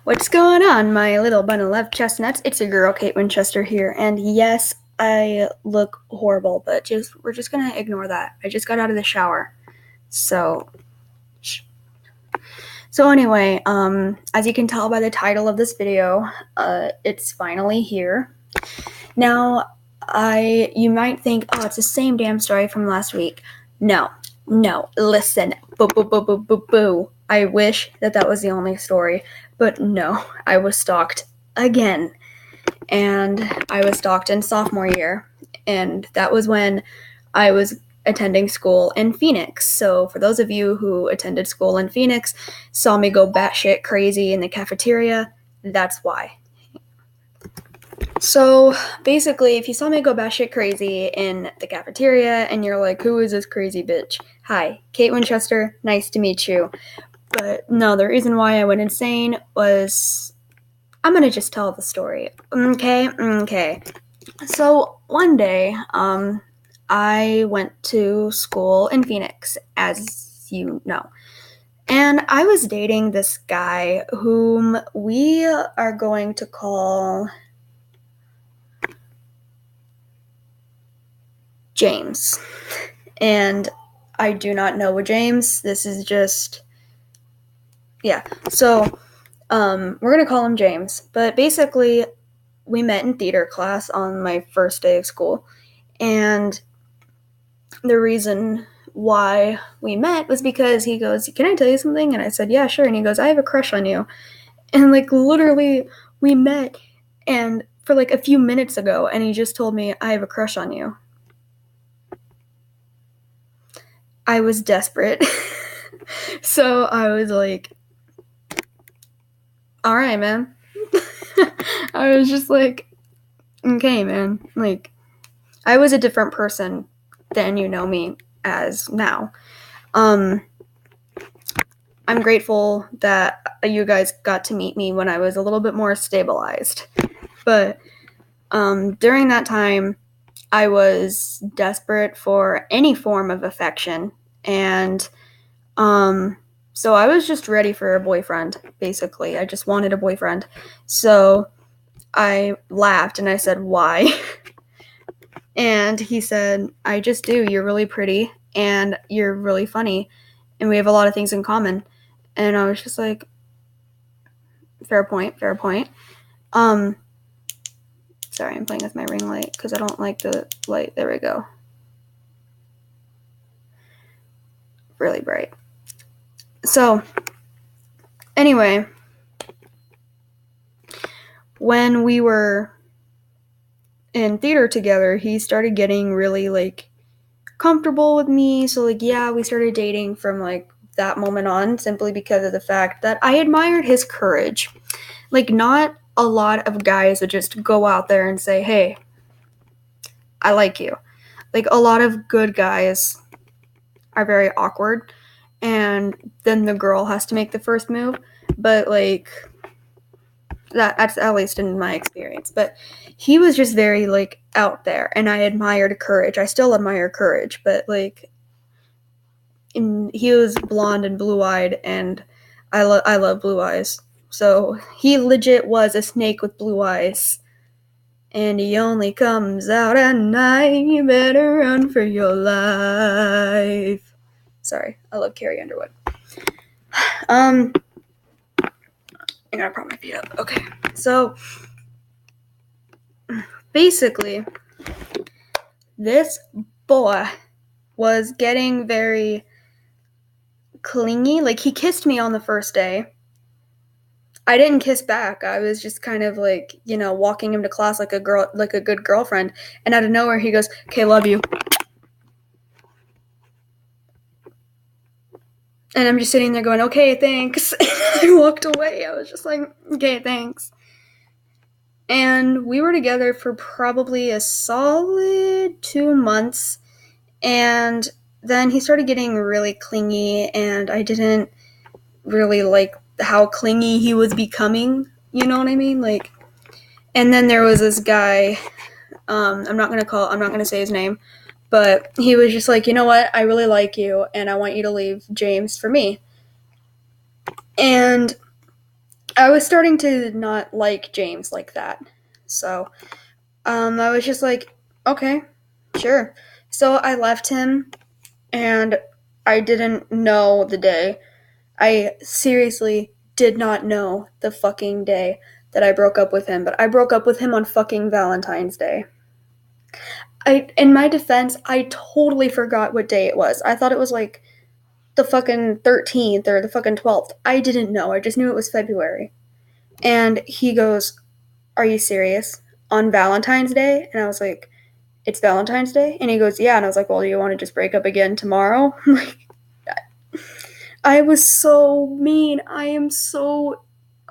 What's going on, my little bundle of chestnuts? It's your girl, Kate Winchester here, and yes, I look horrible, but we're just gonna ignore that. I just got out of the shower, so anyway, as you can tell by the title of this video, it's finally here. Now, you might think, oh, it's the same damn story from last week. No, listen, boo. I wish that was the only story, but no, I was stalked again. And I was stalked in sophomore year, and that was when I was attending school in Phoenix. So for those of you who attended school in Phoenix, saw me go batshit crazy in the cafeteria, that's why. So basically, if you saw me go batshit crazy in the cafeteria and you're like, who is this crazy bitch? Hi, Kate Winchester, nice to meet you. But no, the reason why I went insane was, I'm gonna just tell the story. Okay. So one day, I went to school in Phoenix, as you know. And I was dating this guy whom we are going to call James. And I do not know a James. This is just, yeah. So, we're going to call him James. But basically, we met in theater class on my first day of school. And the reason why we met was because he goes, can I tell you something? And I said, yeah, sure. And he goes, I have a crush on you. And like literally we met and for like a few minutes ago, and he just told me, I have a crush on you. I was desperate. So I was like, all right, man. I was just like, okay, man. Like, I was a different person than you know me as now. I'm grateful that you guys got to meet me when I was a little bit more stabilized. But during that time, I was desperate for any form of affection. And so I was just ready for a boyfriend, basically. I just wanted a boyfriend. So I laughed and I said, why? And he said, I just do. You're really pretty and you're really funny. And we have a lot of things in common. And I was just like, fair point. Sorry, I'm playing with my ring light because I don't like the light. There we go. Really bright. So, anyway, when we were in theater together, he started getting really, like, comfortable with me. So, like, yeah, we started dating from, like, that moment on, simply because of the fact that I admired his courage. Like, not a lot of guys would just go out there and say, hey, I like you. Like, a lot of good guys are very awkward, and then the girl has to make the first move. But, like, that's at least in my experience. But he was just very, like, out there, and I admired courage. I still admire courage, but, like, he was blonde and blue-eyed, and I love blue eyes. So he legit was a snake with blue eyes. And he only comes out at night. You better run for your life. Sorry, I love Carrie Underwood. I gotta prop my feet up. Okay, so basically, this boy was getting very clingy. Like, he kissed me on the first day. I didn't kiss back. I was just kind of like, walking him to class like a good girlfriend. And out of nowhere, he goes, "Okay, love you." And I'm just sitting there going, "Okay, thanks." I walked away. I was just like, "Okay, thanks." And we were together for probably a solid 2 months. And then he started getting really clingy, and I didn't really like how clingy he was becoming. You know what I mean? Like, and then there was this guy, I'm not gonna say his name, but he was just like, you know what? I really like you, and I want you to leave James for me. And I was starting to not like James like that. So, I was just like, okay, sure. So I left him, and I didn't know the day. I seriously did not know the fucking day that I broke up with him, but I broke up with him on fucking Valentine's Day. In my defense, I totally forgot what day it was. I thought it was like the fucking 13th or the fucking 12th. I didn't know. I just knew it was February. And he goes, "Are you serious? On Valentine's Day?" And I was like, "It's Valentine's Day?" And he goes, "Yeah." And I was like, "Well, do you want to just break up again tomorrow?" Like, I was so mean. I am so,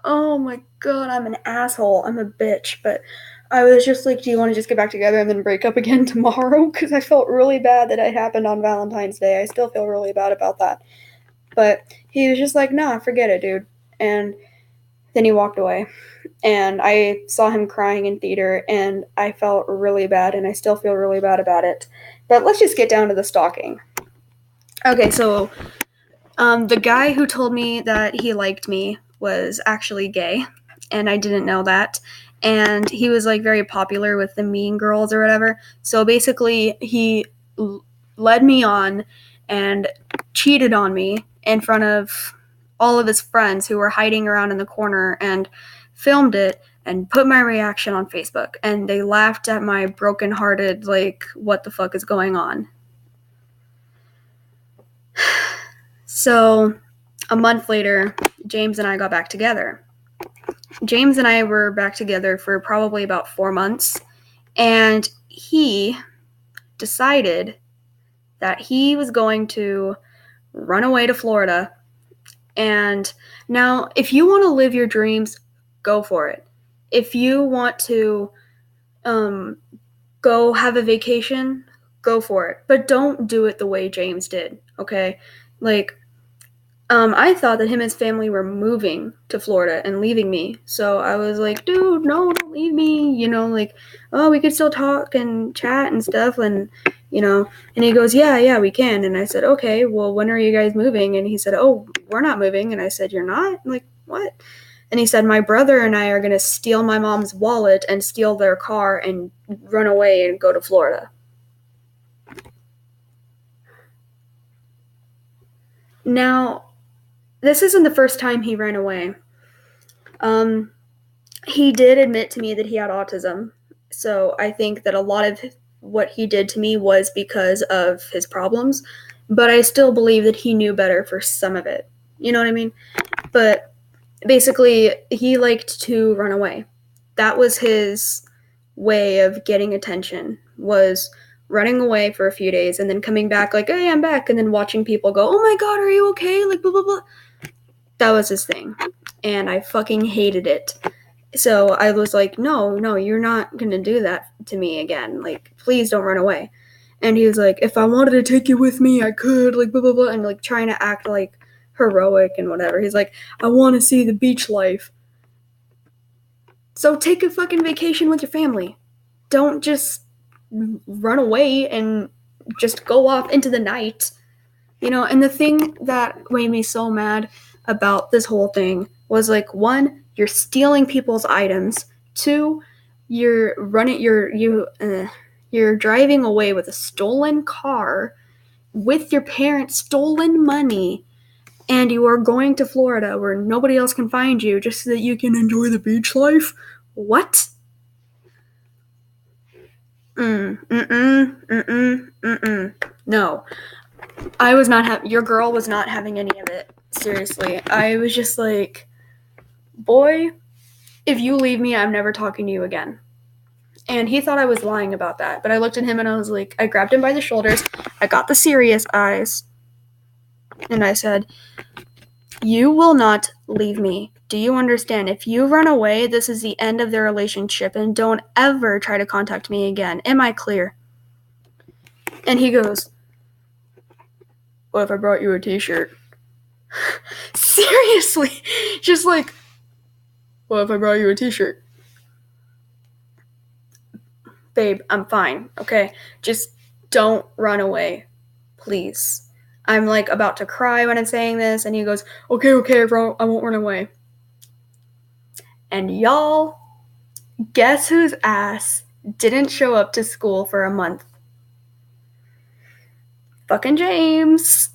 oh my god, I'm an asshole. I'm a bitch. But I was just like, "Do you want to just get back together and then break up again tomorrow?" Because I felt really bad that it happened on Valentine's Day. I still feel really bad about that. But he was just like, "Nah, forget it, dude." And then he walked away. And I saw him crying in theater, and I felt really bad, and I still feel really bad about it. But let's just get down to the stalking. Okay, so the guy who told me that he liked me was actually gay, and I didn't know that. And he was like very popular with the mean girls or whatever. So basically, he led me on and cheated on me in front of all of his friends who were hiding around in the corner, and filmed it and put my reaction on Facebook. And they laughed at my brokenhearted, like, what the fuck is going on? So a month later, James and I got back together. James and I were back together for probably about 4 months, and he decided that he was going to run away to Florida. And now, if you want to live your dreams, go for it. If you want to go have a vacation, go for it. But don't do it the way James did, okay? Like, I thought that him and his family were moving to Florida and leaving me. So I was like, dude, no, don't leave me. Like, oh, we could still talk and chat and stuff. And he goes, yeah, we can. And I said, okay, well, when are you guys moving? And he said, oh, we're not moving. And I said, you're not? I'm like, what? And he said, my brother and I are going to steal my mom's wallet and steal their car and run away and go to Florida. Now, this isn't the first time he ran away. He did admit to me that he had autism. So I think that a lot of what he did to me was because of his problems. But I still believe that he knew better for some of it. You know what I mean? But basically, he liked to run away. That was his way of getting attention, was running away for a few days and then coming back like, hey, I'm back, and then watching people go, oh my god, are you okay? Like, blah, blah, blah. That was his thing. And I fucking hated it. So I was like, no, you're not going to do that to me again. Like, please don't run away. And he was like, if I wanted to take you with me, I could, like, blah, blah, blah. And, like, trying to act, like, heroic and whatever. He's like, I want to see the beach life. So take a fucking vacation with your family. Don't just run away and just go off into the night. And the thing that made me so mad about this whole thing was, like, one, you're stealing people's items. Two, you're driving away with a stolen car with your parents' stolen money, and you are going to Florida where nobody else can find you just so that you can enjoy the beach life. What? No. I was not your girl was not having any of it. Seriously. I was just like, boy, if you leave me, I'm never talking to you again. And he thought I was lying about that. But I looked at him and I was like, I grabbed him by the shoulders. I got the serious eyes. And I said, you will not leave me. Do you understand? If you run away, this is the end of the relationship. And don't ever try to contact me again. Am I clear? And he goes, what if I brought you a t-shirt? Seriously. Just like, what if I brought you a t-shirt? Babe, I'm fine, okay? Just don't run away, please. I'm like about to cry when I'm saying this, and he goes, okay, I won't run away. And y'all, guess whose ass didn't show up to school for a month? Fucking James.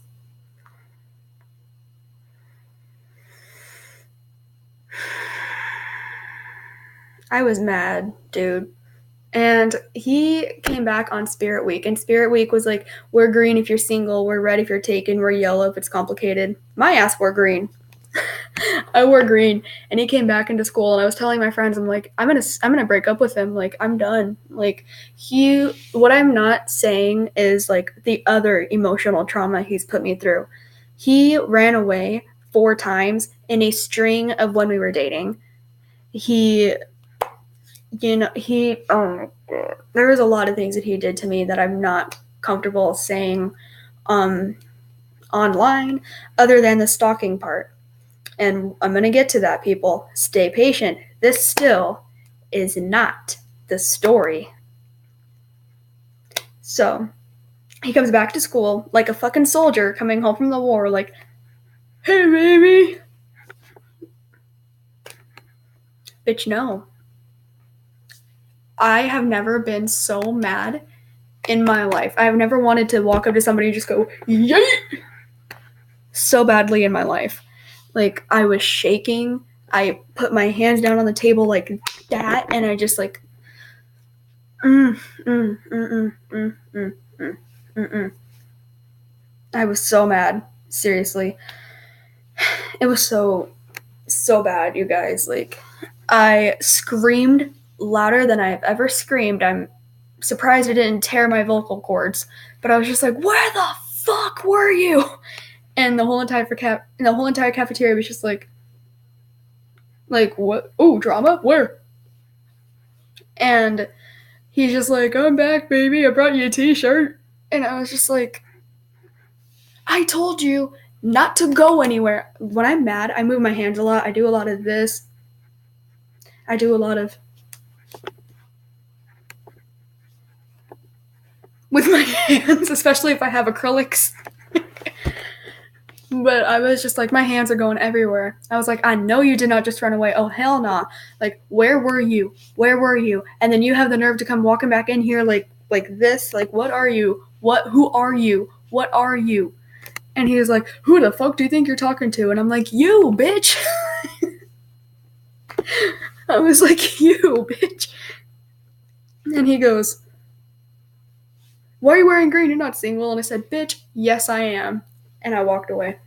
I was mad, dude. And he came back on Spirit Week, and Spirit Week was like, we're green if you're single, we're red if you're taken, we're yellow if it's complicated. My ass wore green. I wore green, and he came back into school, and I was telling my friends, I'm like, I'm gonna break up with him. Like, I'm done. Like, what I'm not saying is like the other emotional trauma he's put me through. He ran away 4 times in a string of when we were dating. There was a lot of things that he did to me that I'm not comfortable saying online, other than the stalking part. And I'm going to get to that, people. Stay patient. This still is not the story. So, he comes back to school like a fucking soldier coming home from the war, like, hey, baby. Bitch, no. I have never been so mad in my life. I've never wanted to walk up to somebody and just go, yay! So badly in my life. Like, I was shaking. I put my hands down on the table like that, and I just like, I was so mad. Seriously. It was so bad, you guys. Like, I screamed louder than I've ever screamed. I'm surprised I didn't tear my vocal cords, but I was just like, where the fuck were you? And the whole entire cafeteria was just like, what? Oh, drama? Where? And he's just like, I'm back, baby. I brought you a t-shirt. And I was just like, I told you not to go anywhere. When I'm mad, I move my hands a lot. I do a lot of this. I do a lot of with my hands, especially if I have acrylics. But I was just like, my hands are going everywhere. I was like, I know you did not just run away. Oh, hell nah. Like, where were you? Where were you? And then you have the nerve to come walking back in here like this. Like, what are you? Who are you? What are you? And he was like, who the fuck do you think you're talking to? And I'm like, you, bitch. I was like, you, bitch. And he goes, why are you wearing green? You're not single. And I said, bitch, yes, I am. And I walked away.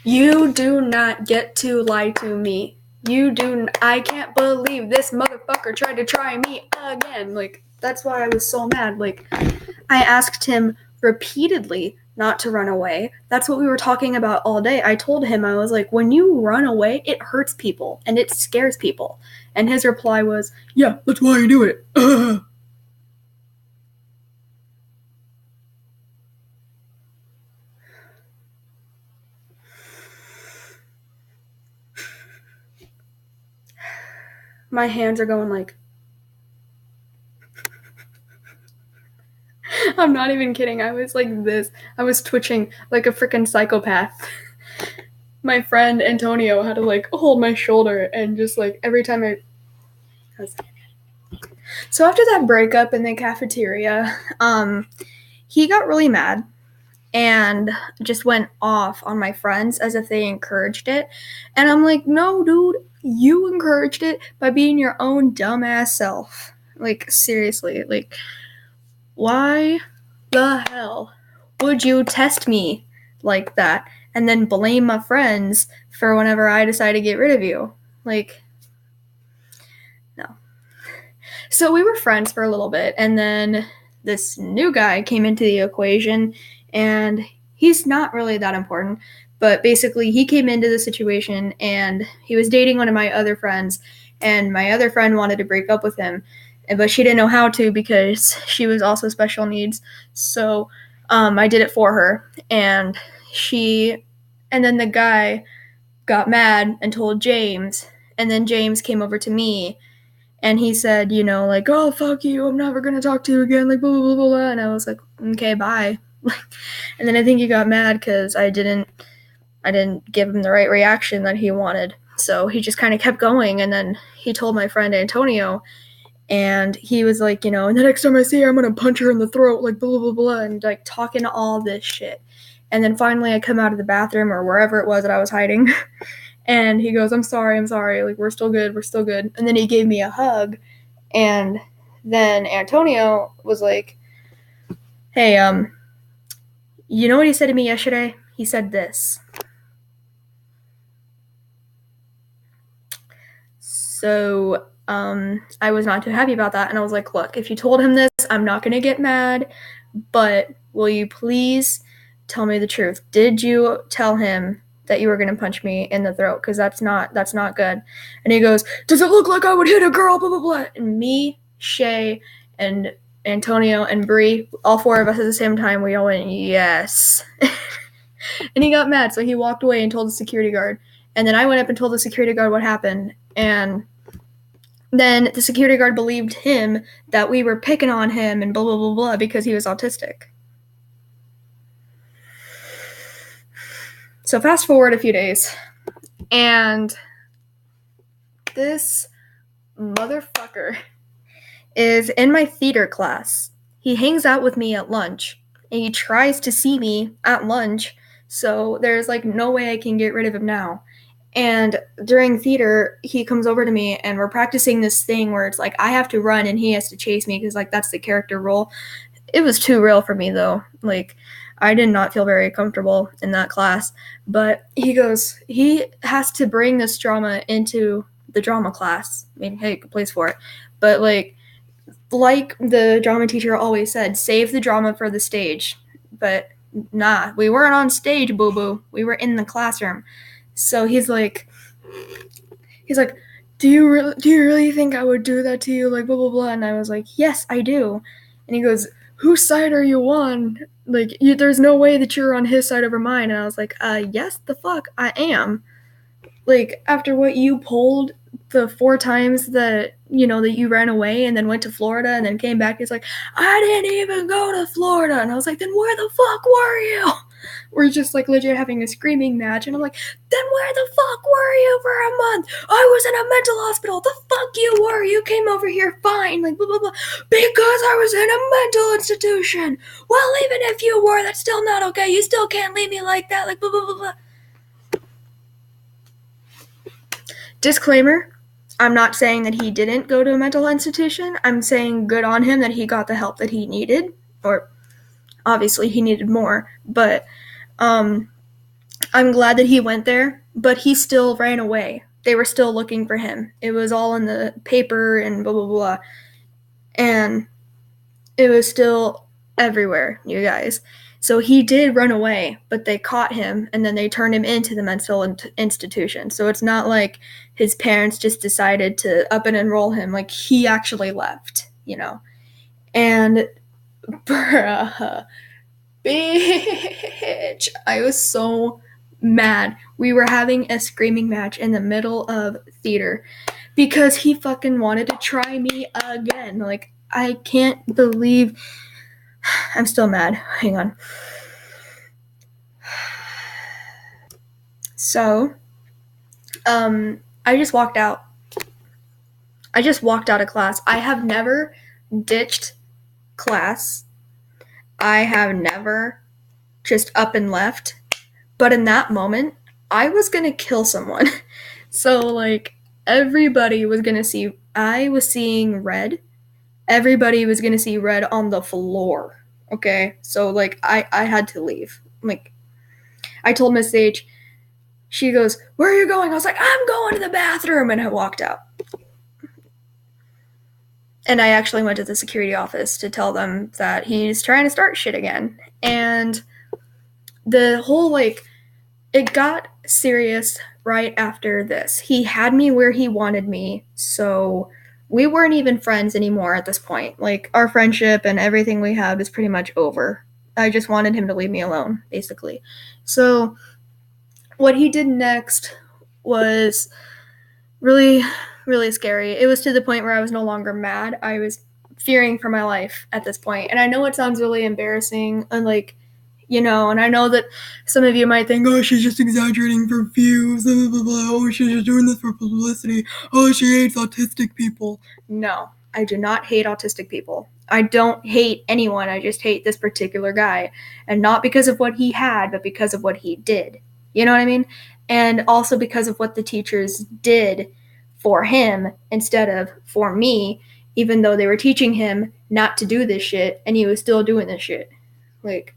You do not get to lie to me. I can't believe this motherfucker tried to try me again. Like, that's why I was so mad. Like, I asked him repeatedly not to run away. That's what we were talking about all day. I told him, I was like, when you run away, it hurts people and it scares people. And his reply was, yeah, that's why I do it. My hands are going like, I'm not even kidding. I was like this. I was twitching like a freaking psychopath. My friend Antonio had to like hold my shoulder and just like every time So after that breakup in the cafeteria, he got really mad and just went off on my friends as if they encouraged it. And I'm like, no, dude, you encouraged it by being your own dumbass self. Like, seriously, like, why the hell would you test me like that and then blame my friends for whenever I decide to get rid of you? Like, no. So we were friends for a little bit, and then this new guy came into the equation, and he's not really that important, but basically he came into the situation, and he was dating one of my other friends, and my other friend wanted to break up with him, but she didn't know how to because she was also special needs. So I did it for her, and then the guy got mad and told James, and then James came over to me, and he said, like, oh, fuck you, I'm never going to talk to you again, like, blah, blah, blah, blah. And I was like, okay, bye. And then I think he got mad because I didn't I didn't give him the right reaction that he wanted. So he just kind of kept going, and then he told my friend Antonio, and he was like, you know, and the next time I see her, I'm gonna punch her in the throat, like blah blah blah, and like talking all this shit. And then finally I come out of the bathroom or wherever it was that I was hiding, and he goes, I'm sorry, like we're still good. And then he gave me a hug, and then Antonio was like, hey, you know what he said to me yesterday? He said this. So I was not too happy about that, and I was like, look, if you told him this, I'm not going to get mad, but will you please tell me the truth? Did you tell him that you were going to punch me in the throat? Because that's not good. And he goes, does it look like I would hit a girl, blah blah blah? And me, Shay, and Antonio and Bree, all four of us at the same time, we all went, yes. And he got mad, so he walked away and told the security guard. And then I went up and told the security guard what happened, and then the security guard believed him that we were picking on him and blah blah blah blah because he was autistic. So fast forward a few days, and this motherfucker is in my theater class. He hangs out with me at lunch, and he tries to see me at lunch, so there's like no way I can get rid of him now. And during theater, he comes over to me, and we're practicing this thing where it's like I have to run and he has to chase me because like that's the character role. It was too real for me though. Like I did not feel very comfortable in that class. But he goes, he has to bring this drama into the drama class. I mean, hey, good place for it. But like the drama teacher always said, save the drama for the stage. But nah, we weren't on stage, boo-boo. We were in the classroom. So he's like, do you really think I would do that to you? Like, blah, blah, blah. And I was like, yes, I do. And he goes, whose side are you on? Like, there's no way that you're on his side over mine. And I was like, yes, the fuck, I am. Like, after what you pulled the 4 times that, you know, that you ran away and then went to Florida and then came back, he's like, I didn't even go to Florida. And I was like, then where the fuck were you? We're just like legit having a screaming match, and I'm like, then where the fuck were you for a month? I was in a mental hospital. The fuck you were? You came over here fine, like blah blah blah, because I was in a mental institution. Well, even if you were, that's still not okay. You still can't leave me like that, like blah blah blah blah. Disclaimer, I'm not saying that he didn't go to a mental institution. I'm saying good on him that he got the help that he needed, or obviously he needed more, but I'm glad that he went there, but he still ran away. They were still looking for him. It was all in the paper and blah, blah, blah. And it was still everywhere, you guys. So he did run away, but they caught him, and then they turned him into the mental institution. So it's not like his parents just decided to up and enroll him. Like, he actually left, you know. And, bruh, bitch, I was so mad. We were having a screaming match in the middle of theater because he fucking wanted to try me again. Like, I can't believe... I'm still mad. Hang on. So, I just walked out. I just walked out of class. I have never ditched class. I have never just up and left. But in that moment, I was gonna kill someone. So, like, everybody was gonna see... I was seeing red. Everybody was gonna see red on the floor. Okay? So, like, I had to leave. Like, I told Miss H, she goes, where are you going? I was like, I'm going to the bathroom. And I walked out. And I actually went to the security office to tell them that he's trying to start shit again. And the whole, like, it got serious right after this. He had me where he wanted me, so we weren't even friends anymore at this point. Like, our friendship and everything we had is pretty much over. I just wanted him to leave me alone, basically. So what he did next was really, really scary. It was to the point where I was no longer mad. I was fearing for my life at this point. And I know it sounds really embarrassing, and like, And I know that some of you might think, oh, she's just exaggerating for views, blah, blah, blah. Oh, she's just doing this for publicity. Oh, she hates autistic people. No, I do not hate autistic people. I don't hate anyone. I just hate this particular guy. And not because of what he had, but because of what he did. You know what I mean? And also because of what the teachers did for him instead of for me, even though they were teaching him not to do this shit, and he was still doing this shit. Like,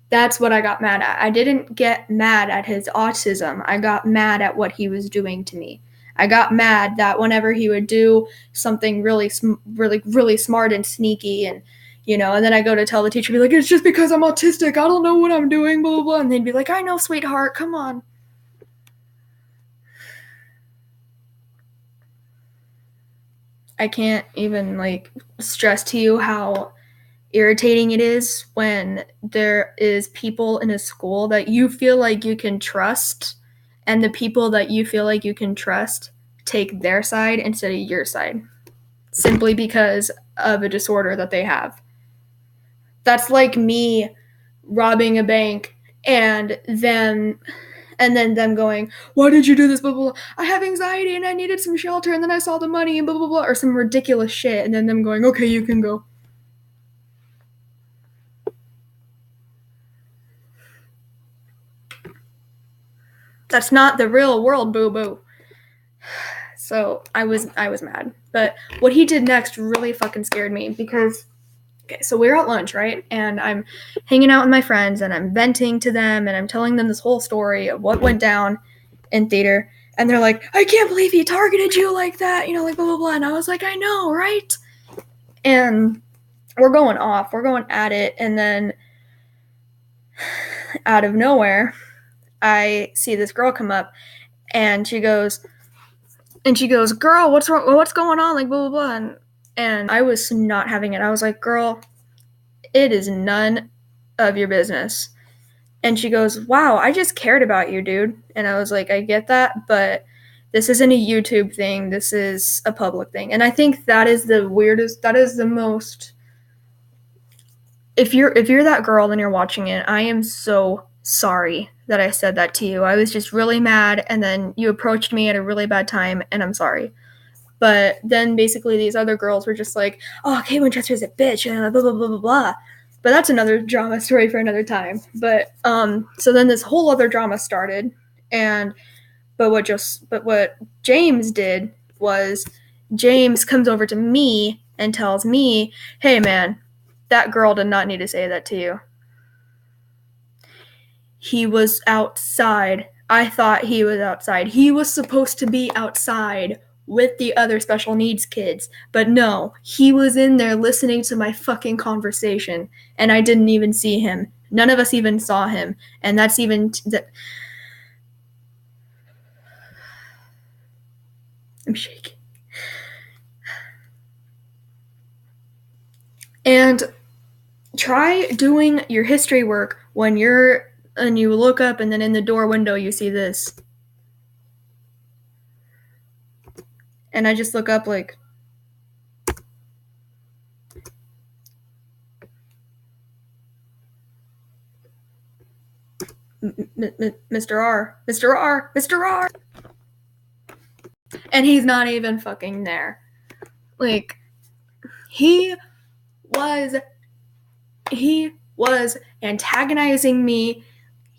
that's what I got mad at. I didn't get mad at his autism. I got mad at what he was doing to me. I got mad that whenever he would do something really, really, really smart and sneaky, and and then I go to tell the teacher, be like, it's just because I'm autistic. I don't know what I'm doing, blah, blah, blah. And they'd be like, I know, sweetheart. Come on. I can't even, stress to you how irritating it is when there is people in a school that you feel like you can trust, and the people that you feel like you can trust take their side instead of your side simply because of a disorder that they have. That's like me robbing a bank and then them going, why did you do this, blah, blah, blah. I have anxiety and I needed some shelter, and then I saw the money and blah, blah, blah, or some ridiculous shit, and then them going, okay, you can go. That's not the real world, boo-boo. So I was mad. But what he did next really fucking scared me because, okay, so we were at lunch, right? And I'm hanging out with my friends and I'm venting to them and I'm telling them this whole story of what went down in theater. And they're like, I can't believe he targeted you like that, like blah, blah, blah. And I was like, I know, right? And we're going off. We're going at it. And then out of nowhere, I see this girl come up and she goes, girl, what's wrong? What's going on? Like, blah, blah, blah. And I was not having it. I was like, girl, it is none of your business. And she goes, wow, I just cared about you, dude. And I was like, I get that, but this isn't a YouTube thing. This is a public thing. And I think that is the weirdest, that is the most, if you're that girl and you're watching it, I am so sorry that I said that to you. I was just really mad, and then you approached me at a really bad time, and I'm sorry. But then basically these other girls were just like, oh, Kate Winchester's a bitch, and blah, blah, blah, blah, blah. But that's another drama story for another time. But so then this whole other drama started, but what James did was James comes over to me and tells me, hey man, that girl did not need to say that to you. He was outside. I thought he was outside. He was supposed to be outside with the other special needs kids. But no, he was in there listening to my fucking conversation, and I didn't even see him. None of us even saw him. And that's even... I'm shaking. And try doing your history work when you look up and then in the door window you see this. And I just look up like, Mr. R, Mr. R, Mr. R. And he's not even fucking there. Like, he was antagonizing me.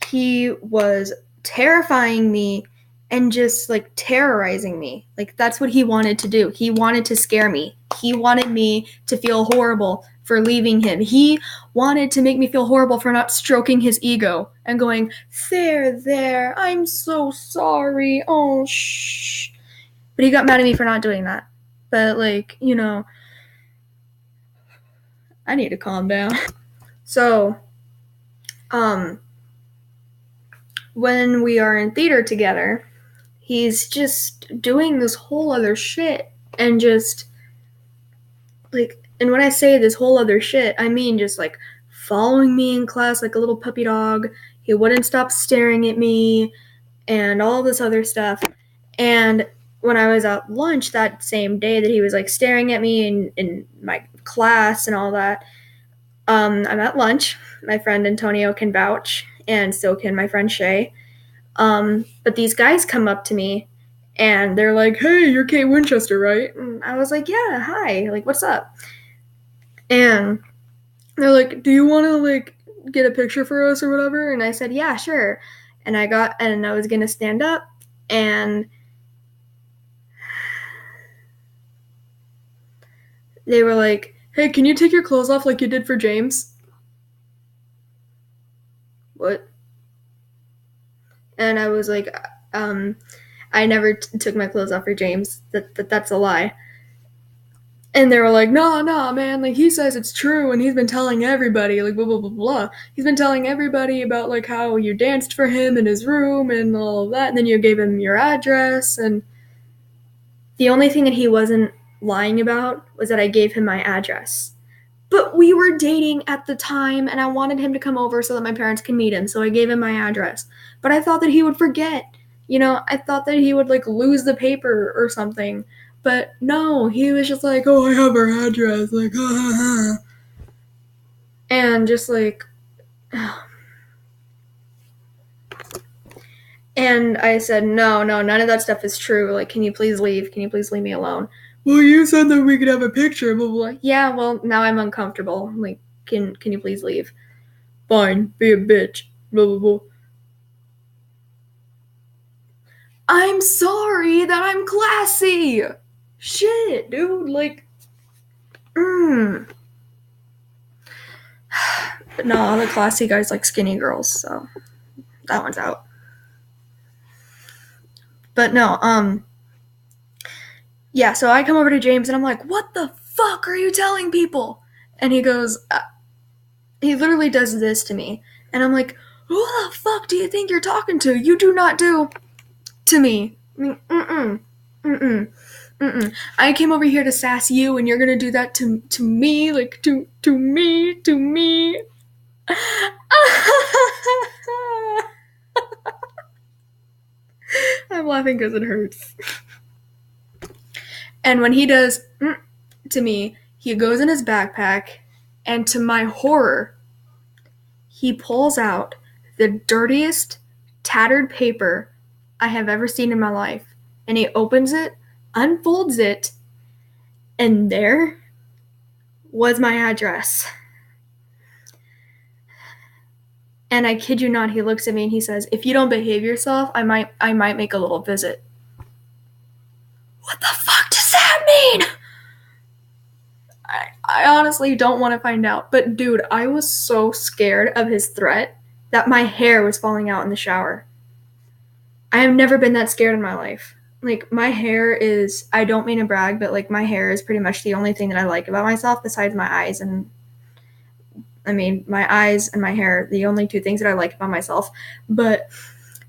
He was terrifying me and just like terrorizing me. Like, that's what he wanted to do. He wanted to scare me. He wanted me to feel horrible for leaving him. He wanted to make me feel horrible for not stroking his ego and going, there, I'm so sorry. Oh, shh. But he got mad at me for not doing that. But, like, I need to calm down. So, when we are in theater together, he's just doing this whole other shit. And just, like, and when I say this whole other shit, I mean just, like, following me in class like a little puppy dog. He wouldn't stop staring at me and all this other stuff. And when I was at lunch that same day that he was, like, staring at me in my class and all that, I'm at lunch. My friend Antonio can vouch, and so can my friend Shay. But these guys come up to me, and they're like, "Hey, you're Kate Winchester, right?" And I was like, "Yeah, hi. Like, what's up?" And they're like, "Do you want to like get a picture for us or whatever?" And I said, "Yeah, sure." And I was gonna stand up, and they were like, "Hey, can you take your clothes off like you did for James?" What? And I was like, I never took my clothes off for James. That's a lie. And they were like, nah, man, like, he says it's true, and he's been telling everybody, like, blah, blah, blah, blah. He's been telling everybody about, like, how you danced for him in his room and all of that, and then you gave him your address, and the only thing that he wasn't lying about was that I gave him my address. But we were dating at the time, and I wanted him to come over so that my parents can meet him, so I gave him my address. But I thought that he would forget. I thought that he would, like, lose the paper or something. But no, he was just like, "Oh, I have her address," like, ha ha ha. And just like, and I said, no, none of that stuff is true. Like, can you please leave? Can you please leave me alone? Well, you said that we could have a picture, blah, blah, blah. Yeah, well, now I'm uncomfortable. Like, can you please leave? Fine, be a bitch, blah, blah, blah. I'm sorry that I'm classy. Shit, dude, like, But no, the classy guys like skinny girls, so that one's out. But no, yeah, so I come over to James and I'm like, "What the fuck are you telling people?" And he goes, he literally does this to me. And I'm like, "Who the fuck do you think you're talking to? You do not do to me. Mm-mm. Mm-mm. Mm-mm. I came over here to sass you, and you're gonna do that to me, like to me." I'm laughing because it hurts. And when he does to me, he goes in his backpack, and to my horror, he pulls out the dirtiest, tattered paper I have ever seen in my life. And he opens it, unfolds it, and there was my address. And I kid you not, he looks at me and he says, "If you don't behave yourself, I might make a little visit." What the fuck does that mean? I honestly don't want to find out. But dude, I was so scared of his threat that my hair was falling out in the shower. I have never been that scared in my life. Like, my hair is, I don't mean to brag, but like, my hair is pretty much the only thing that I like about myself besides my eyes. And I mean, my eyes and my hair, the only two things that I like about myself. But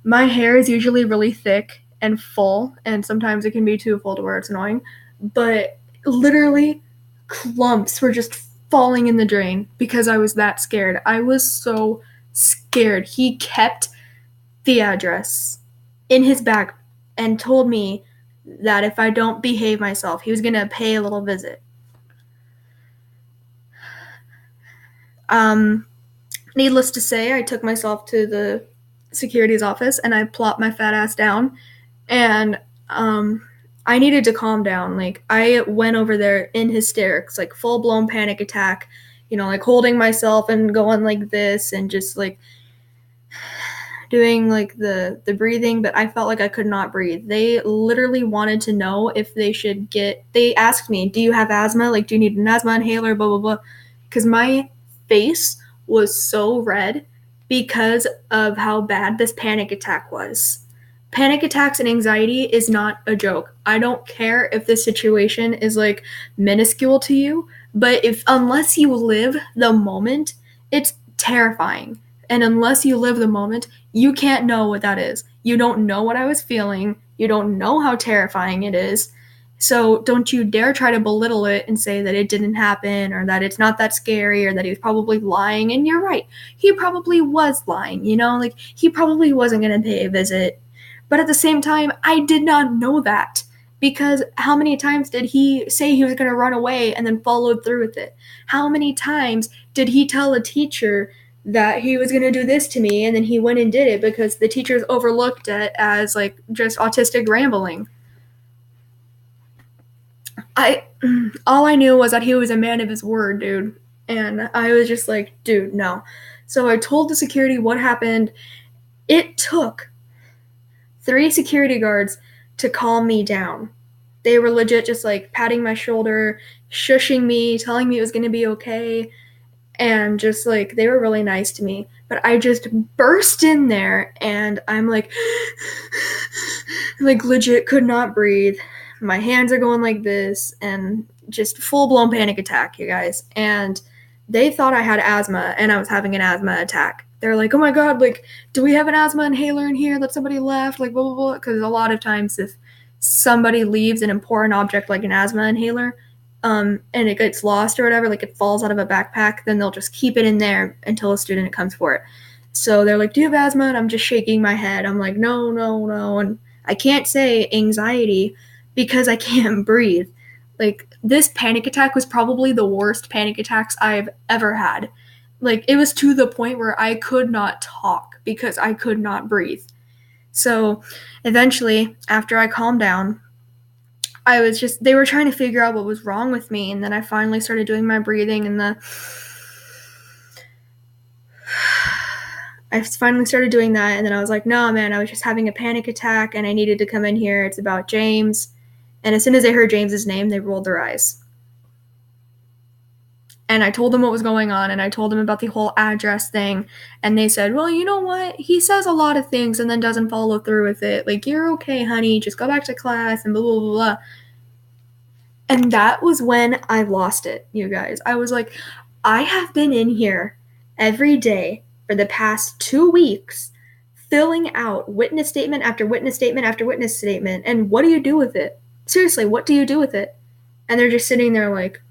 my hair is usually really thick and full, and sometimes it can be too full to where it's annoying. But literally, clumps were just falling in the drain because I was that scared. I was so scared. He kept the address in his bag and told me that if I don't behave myself, he was going to pay a little visit. Needless to say, I took myself to the security's office and I plopped my fat ass down, and I needed to calm down. Like, I went over there in hysterics, like full-blown panic attack, like holding myself and going like this and just like doing like the breathing, but I felt like I could not breathe. They literally wanted to know if they asked me, "Do you have asthma? Like, do you need an asthma inhaler, blah, blah, blah." Because my face was so red because of how bad this panic attack was. Panic attacks and anxiety is not a joke. I don't care if this situation is like minuscule to you, but unless you live the moment, it's terrifying. And unless you live the moment, you can't know what that is. You don't know what I was feeling. You don't know how terrifying it is. So don't you dare try to belittle it and say that it didn't happen or that it's not that scary or that he was probably lying. And you're right. He probably was lying, like he probably wasn't going to pay a visit. But at the same time, I did not know that. Because how many times did he say he was going to run away and then followed through with it? How many times did he tell a teacher that he was going to do this to me and then he went and did it because the teachers overlooked it as like just autistic rambling? All I knew was that he was a man of his word, dude. And I was just like, dude, no. So I told the security what happened. It took 3 security guards to calm me down. They were legit just like patting my shoulder, shushing me, telling me it was going to be okay, and just like they were really nice to me. But I just burst in there and I'm like legit could not breathe. My hands are going like this and just full-blown panic attack, you guys. And they thought I had asthma and I was having an asthma attack. They're like, oh my god, like, do we have an asthma inhaler in here that somebody left? Like, blah, blah, blah. Because a lot of times if somebody leaves an important object like an asthma inhaler, and it gets lost or whatever, like it falls out of a backpack, then they'll just keep it in there until a student comes for it. So they're like, do you have asthma? And I'm just shaking my head. I'm like, no, no, no. And I can't say anxiety because I can't breathe. Like, this panic attack was probably the worst panic attacks I've ever had. Like, it was to the point where I could not talk because I could not breathe. So eventually, after I calmed down, they were trying to figure out what was wrong with me. And then I finally started doing my breathing and I finally started doing that. And then I was like, no, man, I was just having a panic attack and I needed to come in here. It's about James. And as soon as they heard James's name, they rolled their eyes. And I told them what was going on, and I told them about the whole address thing, and they said, well, you know what? He says a lot of things and then doesn't follow through with it. Like, you're okay, honey. Just go back to class and blah, blah, blah, blah. And that was when I lost it, you guys. I was like, I have been in here every day for the past 2 weeks filling out witness statement after witness statement after witness statement, and what do you do with it? Seriously, what do you do with it? And they're just sitting there like,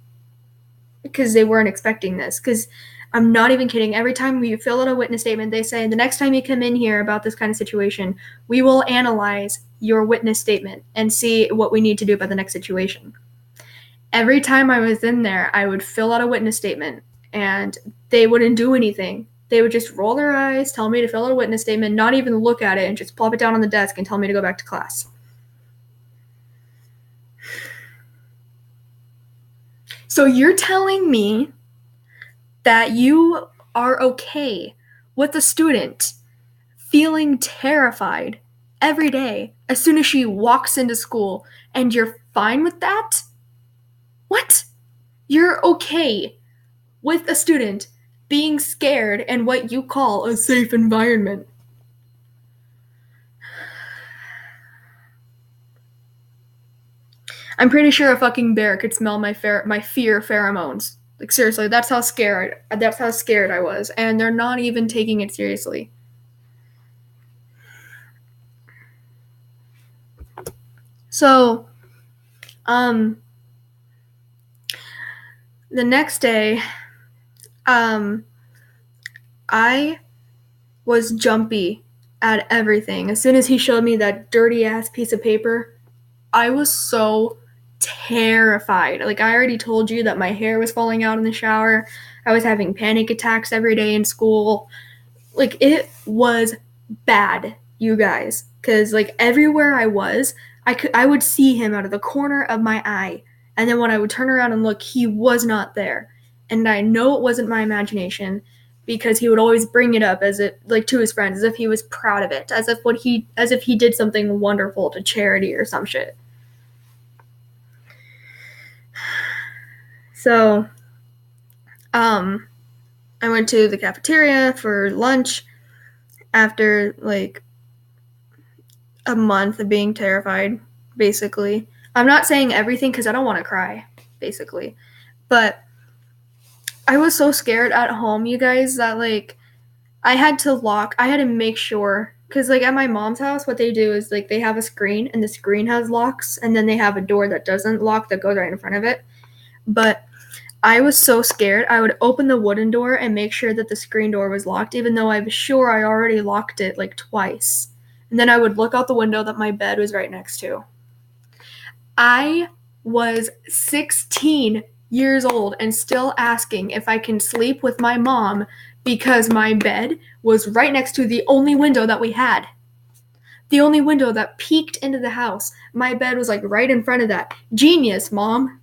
because they weren't expecting this. Because I'm not even kidding. Every time we fill out a witness statement, they say, the next time you come in here about this kind of situation, we will analyze your witness statement and see what we need to do about the next situation. Every time I was in there, I would fill out a witness statement, and they wouldn't do anything. They would just roll their eyes, tell me to fill out a witness statement, not even look at it, and just plop it down on the desk and tell me to go back to class. So you're telling me that you are okay with a student feeling terrified every day as soon as she walks into school, and you're fine with that? What? You're okay with a student being scared in what you call a safe environment? I'm pretty sure a fucking bear could smell my fear pheromones. Like, seriously, that's how scared I was, and they're not even taking it seriously. So, the next day, I was jumpy at everything. As soon as he showed me that dirty ass piece of paper, I was so terrified. Like, I already told you that my hair was falling out in the shower. I was having panic attacks every day in school. Like, it was bad, you guys. Because, like, everywhere I was, I would see him out of the corner of my eye. And then when I would turn around and look, he was not there. And I know it wasn't my imagination, because he would always bring it up as if, like, to his friends, as if he was proud of it, as if he did something wonderful to charity or some shit. So, I went to the cafeteria for lunch after, like, a month of being terrified, basically. I'm not saying everything because I don't want to cry, basically. But I was so scared at home, you guys, that, like, I had to make sure, because, like, at my mom's house, what they do is, like, they have a screen, and the screen has locks, and then they have a door that doesn't lock that goes right in front of it. But I was so scared, I would open the wooden door and make sure that the screen door was locked, even though I was sure I already locked it, like, twice. And then I would look out the window that my bed was right next to. I was 16 years old and still asking if I can sleep with my mom because my bed was right next to the only window that we had. The only window that peeked into the house. My bed was like right in front of that. Genius, mom.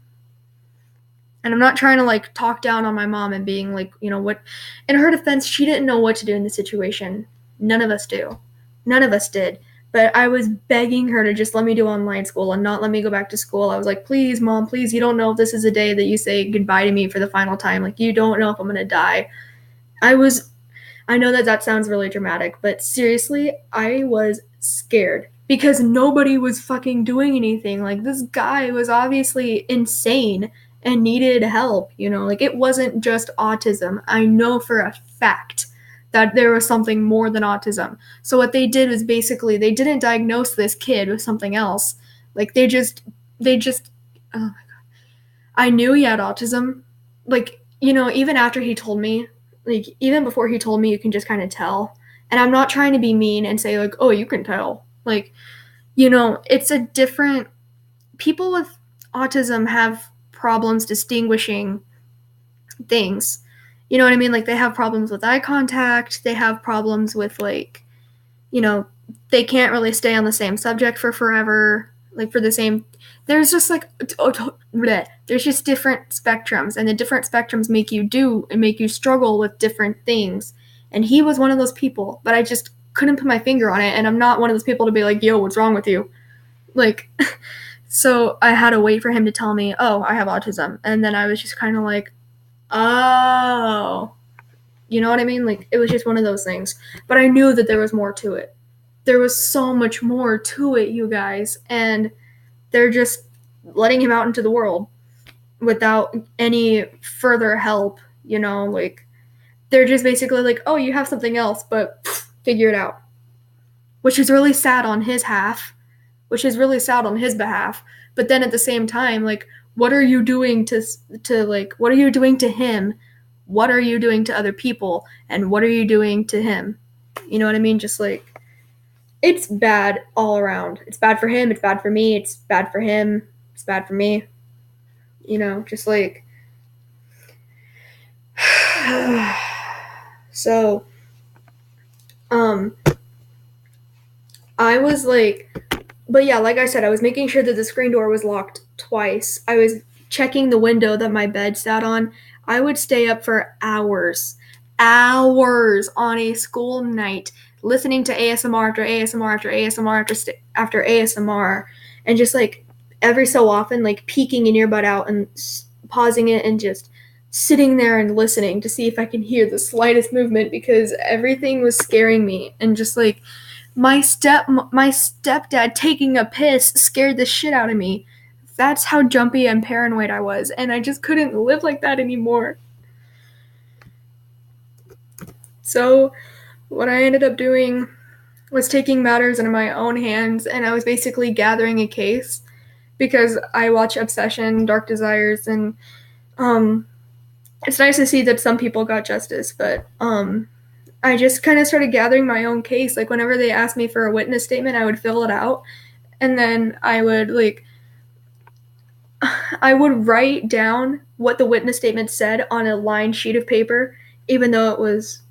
And I'm not trying to like talk down on my mom and being like, you know what. In her defense, she didn't know what to do in the situation. None of us do. None of us did. But I was begging her to just let me do online school and not let me go back to school. I was like, please, mom, please, you don't know if this is a day that you say goodbye to me for the final time. Like, you don't know if I'm going to die. I know that that sounds really dramatic, but seriously, I was scared because nobody was fucking doing anything. Like, this guy was obviously insane and needed help, you know? Like, it wasn't just autism. I know for a fact that there was something more than autism. So what they did was basically they didn't diagnose this kid with something else. Like they just oh my god. I knew he had autism. Like, you know, even after he told me, like even before he told me you can just kind of tell. And I'm not trying to be mean and say like, "Oh, you can tell." Like, you know, it's a different people with autism have problems distinguishing things. You know what I mean? Like they have problems with eye contact, they have problems with like, you know, they can't really stay on the same subject for forever, like for the same there's just like there's just different spectrums and the different spectrums make you struggle with different things. And he was one of those people, but I just couldn't put my finger on it and I'm not one of those people to be like, "Yo, what's wrong with you?" Like so I had to wait for him to tell me, "Oh, I have autism." And then I was just kind of like, "Oh." You know what I mean? Like, it was just one of those things. But I knew that there was more to it. There was so much more to it, you guys. And they're just letting him out into the world without any further help, you know? Like, they're just basically like, "Oh, you have something else, but figure it out." Which is really sad on his half, which is really sad on his behalf. But then at the same time, like, what are you doing to like, what are you doing to him? What are you doing to other people? And what are you doing to him? You know what I mean? Just like, it's bad all around. It's bad for him. It's bad for me. It's bad for him. It's bad for me. You know, just like, so, um, I was like, but yeah, like I said, I was making sure that the screen door was locked twice. I was checking the window that my bed sat on. I would stay up for hours on a school night, listening to ASMR after ASMR after ASMR after ASMR, and just like every so often, like peeking an earbud out and pausing it and just sitting there and listening to see if I can hear the slightest movement because everything was scaring me and just like my stepdad taking a piss scared the shit out of me. That's how jumpy and paranoid I was, and I just couldn't live like that anymore. So, what I ended up doing was taking matters into my own hands, and I was basically gathering a case because I watch Obsession, Dark Desires, and it's nice to see that some people got justice, but I just kind of started gathering my own case. Like whenever they asked me for a witness statement, I would fill it out, and then I would write down what the witness statement said on a lined sheet of paper, even though it was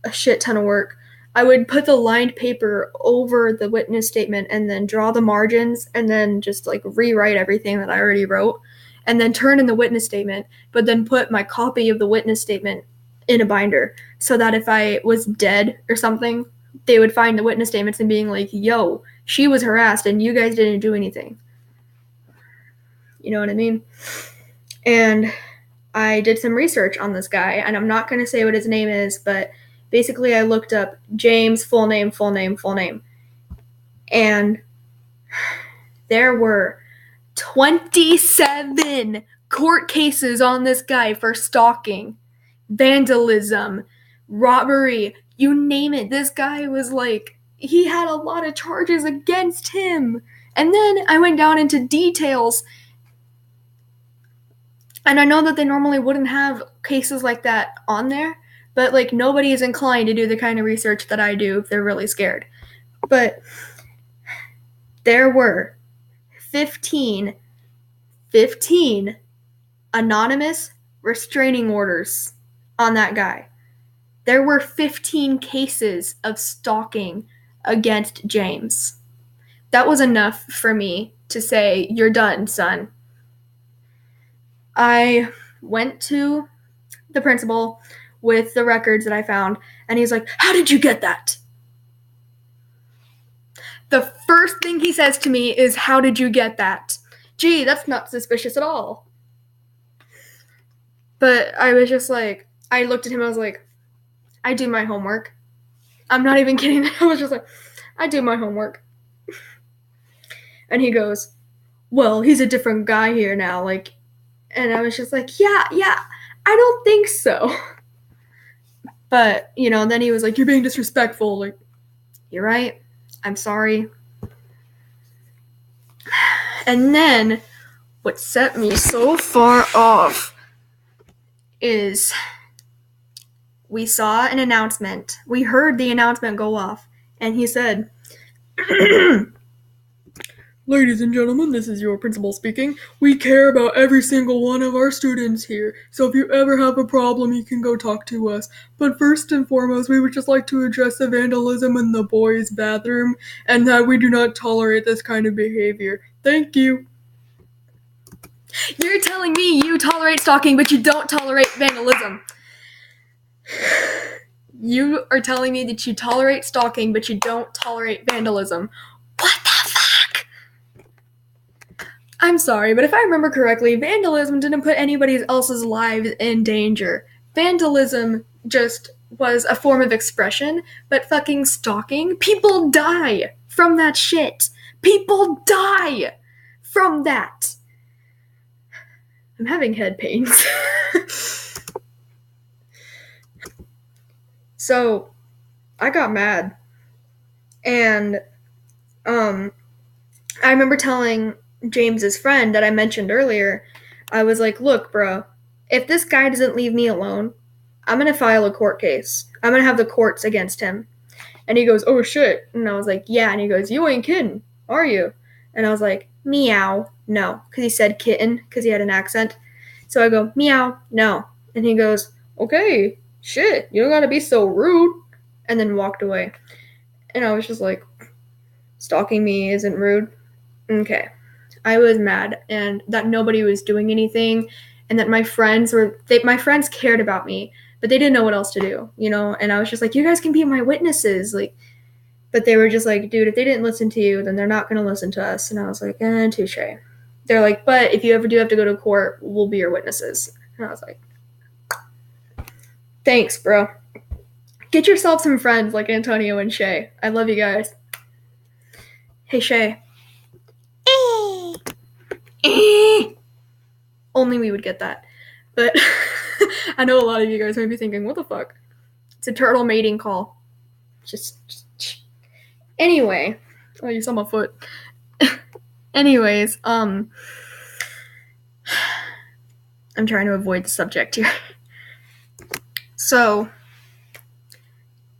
a shit ton of work. I would put the lined paper over the witness statement and then draw the margins and then just like rewrite everything that I already wrote and then turn in the witness statement, but then put my copy of the witness statement in a binder so that if I was dead or something, they would find the witness statements and being like, "Yo, she was harassed and you guys didn't do anything." You know what I mean? And I did some research on this guy, and I'm not going to say what his name is, but basically I looked up James, full name, full name, full name. And there were 27 court cases on this guy for stalking, vandalism, robbery, you name it. This guy was like, he had a lot of charges against him. And then I went down into details. And I know that they normally wouldn't have cases like that on there, but like nobody is inclined to do the kind of research that I do if they're really scared. But there were 15 15 anonymous restraining orders on that guy. There were 15 cases of stalking against James. That was enough for me to say, you're done, son. I went to the principal with the records that I found, and he's like, how did you get that? The first thing he says to me is, how did you get that? Gee, that's not suspicious at all. But I was just like, I looked at him, I was like, I do my homework. I'm not even kidding. I was just like, I do my homework. And he goes, well, he's a different guy here now. Like, and I was just like, yeah, I don't think so. But, then he was like, you're being disrespectful. Like, you're right. I'm sorry. And then what set me so far off is we saw an announcement. We heard the announcement go off, and he said, ladies and gentlemen, this is your principal speaking. We care about every single one of our students here, so if you ever have a problem, you can go talk to us. But first and foremost, we would just like to address the vandalism in the boys' bathroom, and that we do not tolerate this kind of behavior. Thank you. You're telling me you tolerate stalking, but you don't tolerate vandalism. You are telling me that you tolerate stalking, but you don't tolerate vandalism. What the fuck? I'm sorry, but if I remember correctly, vandalism didn't put anybody else's lives in danger. Vandalism just was a form of expression, but fucking stalking? People die from that shit. People die from that. I'm having head pains. So, I got mad. And, I remember telling James's friend that I mentioned earlier, I was like, look, bro, if this guy doesn't leave me alone, I'm going to file a court case. I'm going to have the courts against him. And he goes, oh, shit. And I was like, yeah. And he goes, you ain't kidding, are you? And I was like, meow, no. Because he said kitten, because he had an accent. So I go, meow, no. And he goes, okay, shit, you don't gotta be so rude. And then walked away. And I was just like, stalking me isn't rude? Okay. I was mad, and that nobody was doing anything, and that my friends cared about me, but they didn't know what else to do, And I was just like, you guys can be my witnesses, like. But they were just like, dude, if they didn't listen to you, then they're not gonna listen to us. And I was like, touche. They're like, but if you ever do have to go to court, we'll be your witnesses. And I was like, thanks, bro. Get yourself some friends like Antonio and Shay. I love you guys. Hey, Shay. Only we would get that. But I know a lot of you guys might be thinking, what the fuck? It's a turtle mating call. Just. Anyway. Oh, you saw my foot. Anyways, I'm trying to avoid the subject here. So,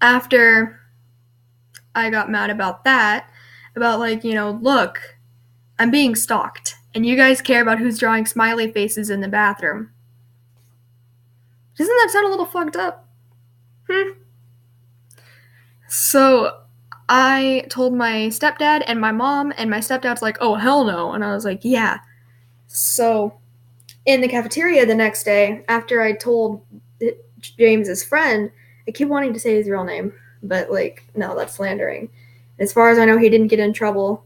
after I got mad about that, about like, look, I'm being stalked, and you guys care about who's drawing smiley faces in the bathroom. Doesn't that sound a little fucked up? So, I told my stepdad and my mom, and my stepdad's like, oh, hell no. And I was like, yeah. So, in the cafeteria the next day, after I told James's friend, I keep wanting to say his real name, but, like, no, that's slandering. As far as I know, he didn't get in trouble,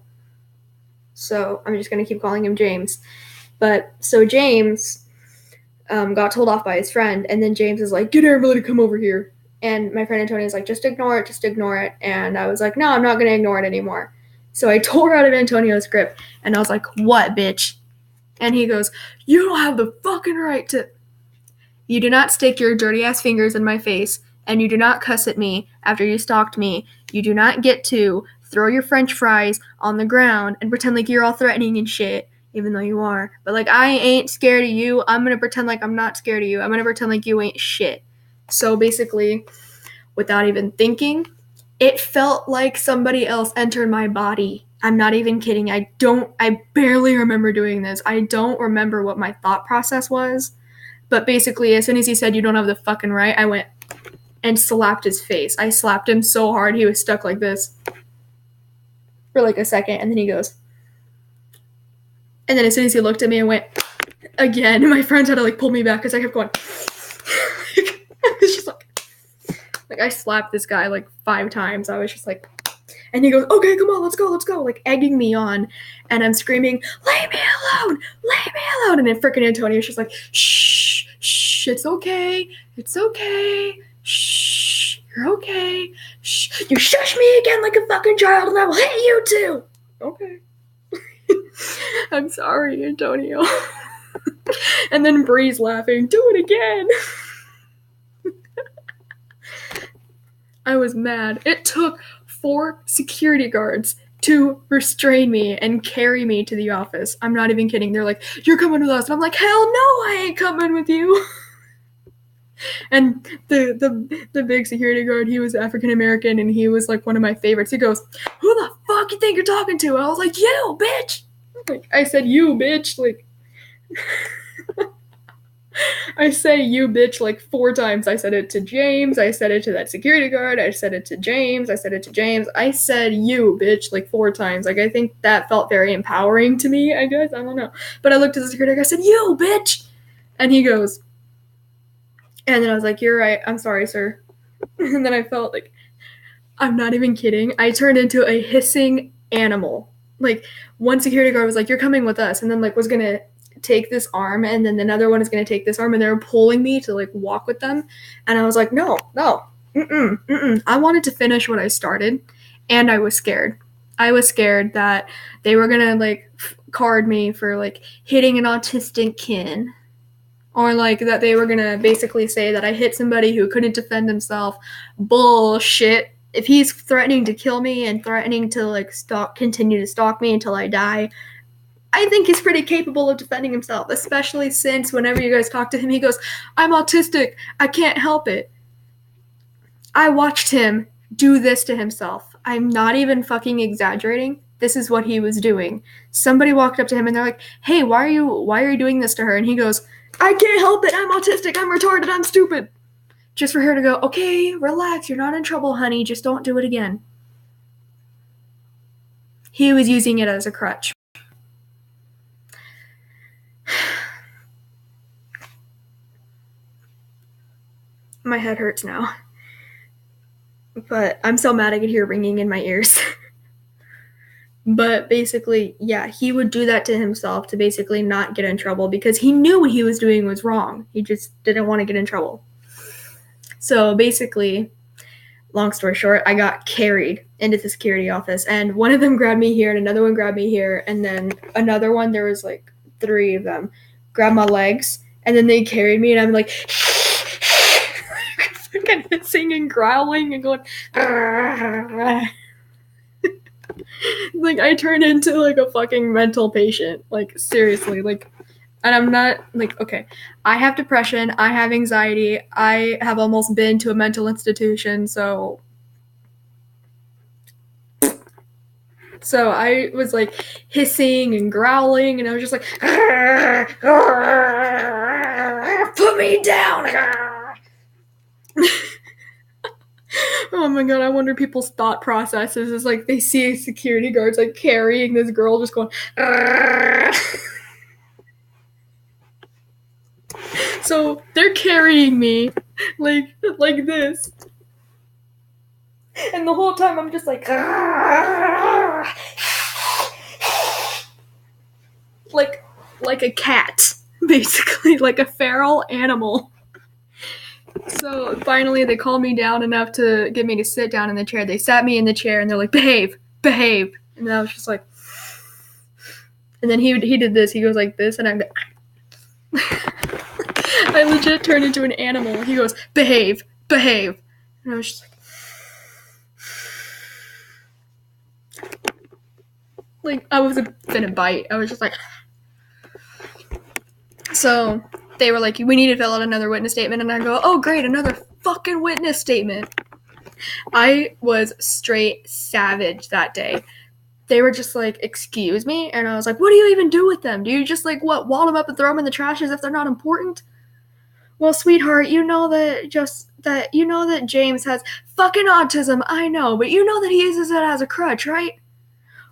so I'm just going to keep calling him James. But, so James got told off by his friend, and then James is like, get Amberlee to come over here. And my friend Antonio's like, just ignore it. And I was like, no, I'm not going to ignore it anymore. So I tore out of Antonio's grip, and I was like, what, bitch? And he goes, you don't have the fucking right to... You do not stick your dirty-ass fingers in my face, and you do not cuss at me after you stalked me. You do not get to throw your french fries on the ground and pretend like you're all threatening and shit, even though you are. But, like, I ain't scared of you. I'm going to pretend like I'm not scared of you. I'm going to pretend like you ain't shit. So, basically, without even thinking, it felt like somebody else entered my body I'm not even kidding. I barely remember doing this. I don't remember what my thought process was. But basically, as soon as he said, "You don't have the fucking right," I went and slapped his face. I slapped him so hard he was stuck like this for like a second, and then he goes. And then as soon as he looked at me, I went again. And my friends had to like pull me back because I kept going. I was just like I slapped this guy like 5 times. I was just like, and he goes, "Okay, come on, let's go," like egging me on, and I'm screaming, "Leave me alone, leave me alone!" And then freaking Antonio's just like, "Shh, shh, it's okay, shh, you're okay, shh, you shush me again like a fucking child, and I will hit you too." Okay. I'm sorry, Antonio. And then Bree's laughing, "Do it again." I was mad. It took 4 security guards to restrain me and carry me to the office. I'm not even kidding. They're like, "You're coming with us." And I'm like, "Hell no, I ain't coming with you." And the big security guard, he was African American, and he was like one of my favorites. He goes, "Who the fuck you think you're talking to?" And I was like, "You, bitch." Like, I said, "You, bitch." Like, I say "you bitch" like 4 times. I said it to James. I said it to that security guard. I said it to James. I said it to James. I said "you bitch" like 4 times. Like, I think that felt very empowering to me, I guess. I don't know. But I looked at the security guard. I said, "You bitch." And he goes, and then I was like, "You're right. I'm sorry, sir." And then I felt like, I'm not even kidding. I turned into a hissing animal. Like, one security guard was like, "You're coming with us," and then like was gonna take this arm, and then another one is gonna take this arm, and they were pulling me to like walk with them, and I was like, "No, I wanted to finish what I started, and I was scared. I was scared that they were gonna like card me for like hitting an autistic kid, or like that they were gonna basically say that I hit somebody who couldn't defend himself. Bullshit. If he's threatening to kill me and threatening to like continue to stalk me until I die, I think he's pretty capable of defending himself, especially since whenever you guys talk to him, he goes, "I'm autistic, I can't help it." I watched him do this to himself. I'm not even fucking exaggerating. This is what he was doing. Somebody walked up to him and they're like, "Hey, why are you doing this to her?" And he goes, "I can't help it. I'm autistic. I'm retarded. I'm stupid." Just for her to go, "Okay, relax. You're not in trouble, honey. Just don't do it again." He was using it as a crutch. My head hurts now. But I'm so mad I could hear ringing in my ears. But basically, yeah, he would do that to himself to basically not get in trouble because he knew what he was doing was wrong. He just didn't want to get in trouble. So basically, long story short, I got carried into the security office, and one of them grabbed me here and another one grabbed me here, and then another one, there was like 3 of them, grabbed my legs, and then they carried me, and I'm like singing, growling, and going like I turned into like a fucking mental patient, like seriously, like. And I'm not like, okay, I have depression, I have anxiety, I have almost been to a mental institution, so I was like hissing and growling, and I was just like, "Put me down." Oh my god, I wonder people's thought processes is like they see security guards like carrying this girl just going. So they're carrying me like this. And the whole time I'm just like a cat, basically, like a feral animal. So finally they calmed me down enough to get me to sit down in the chair. They sat me in the chair and they're like, behave. And I was just like, and then he did this. He goes like this, and I'm I legit turned into an animal. He goes, behave. And I was just like I was gonna bite. I was just like. So they were like, "We need to fill out another witness statement," and I go, "Oh great, another fucking witness statement." I was straight savage that day. they were just like, excuse me? And I was like, what do you even do with them? Do you just like, what, wall them up and throw them in the trash as if they're not important? Well, sweetheart, you know that James has fucking autism, I know, but you know that he uses it as a crutch, right?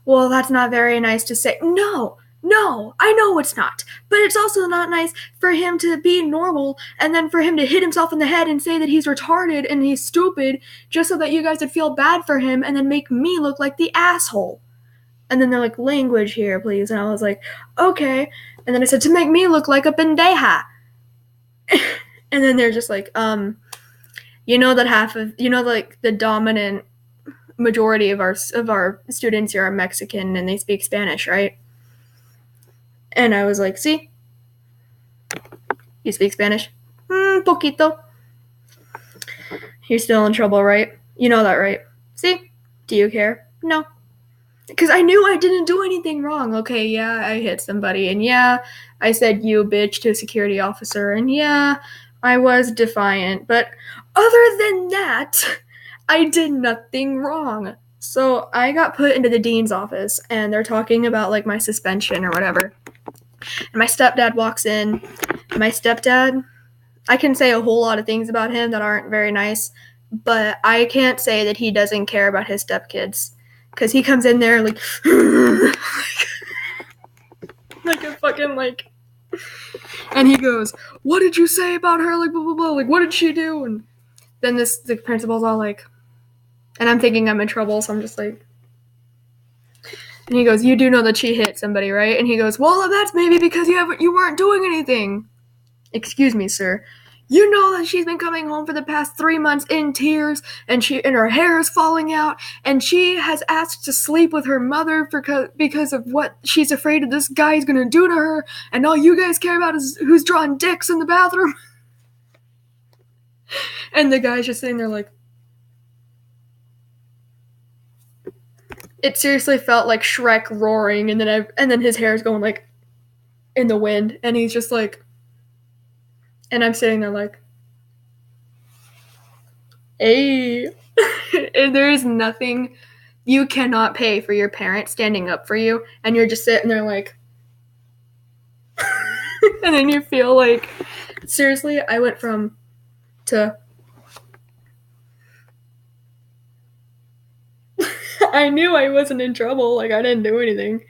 Well, that's not very nice to say. No, no, I know it's not. But it's also not nice for him to be normal and then for him to hit himself in the head and say that he's retarded and he's stupid just so that you guys would feel bad for him and then make me look like the asshole. And then they're like, language here, please. And I was like, okay. And then I said, to make me look like a pendeja. And then they're just like, you know that like the dominant majority of our students here are Mexican and they speak Spanish, right? And I was like, see, you speak Spanish? Poquito. You're still in trouble, right? You know that, right? See? Do you care? No. Because I knew I didn't do anything wrong. Okay, yeah, I hit somebody, and yeah, I said you bitch to a security officer, and yeah, I was defiant. But other than that, I did nothing wrong. So I got put into the dean's office, and they're talking about like my suspension or whatever. And my stepdad walks in. My stepdad, I can say a whole lot of things about him that aren't very nice, but I can't say that he doesn't care about his stepkids. Because he comes in there like, like a fucking like, and he goes, what did you say about her? Like, blah, blah, blah. Like, what did she do? And then the principal's all like, and I'm thinking I'm in trouble, so I'm just like, and he goes, you do know that she hit somebody, right? And he goes, well, that's maybe because you weren't doing anything. Excuse me, sir. You know that she's been coming home for the past 3 months in tears, and her hair is falling out, and she has asked to sleep with her mother because of what she's afraid of this guy's gonna do to her, and all you guys care about is who's drawing dicks in the bathroom. And the guy's just sitting there like, it seriously felt like Shrek roaring, and then his hair is going like in the wind, and he's just like, and I'm sitting there like, hey. And there is nothing you cannot pay for your parents standing up for you, and you're just sitting there like, and then you feel like, seriously, I went from to, I knew I wasn't in trouble, like I didn't do anything.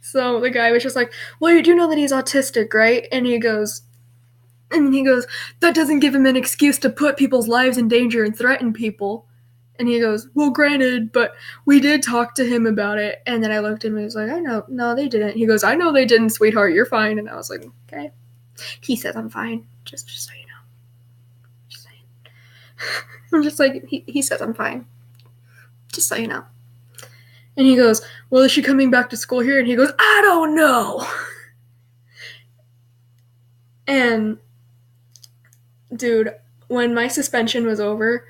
So the guy was just like, well, you do know that he's autistic, right? And he goes, that doesn't give him an excuse to put people's lives in danger and threaten people. And he goes, well, granted, but we did talk to him about it. And then I looked at him and he was like, I know, no, they didn't. He goes, I know they didn't, sweetheart, you're fine. And I was like, okay. He says I'm fine, just so you know. Just saying. I'm just like, he says I'm fine, just so you know. And he goes, well, is she coming back to school here? And he goes, I don't know. And dude, when my suspension was over,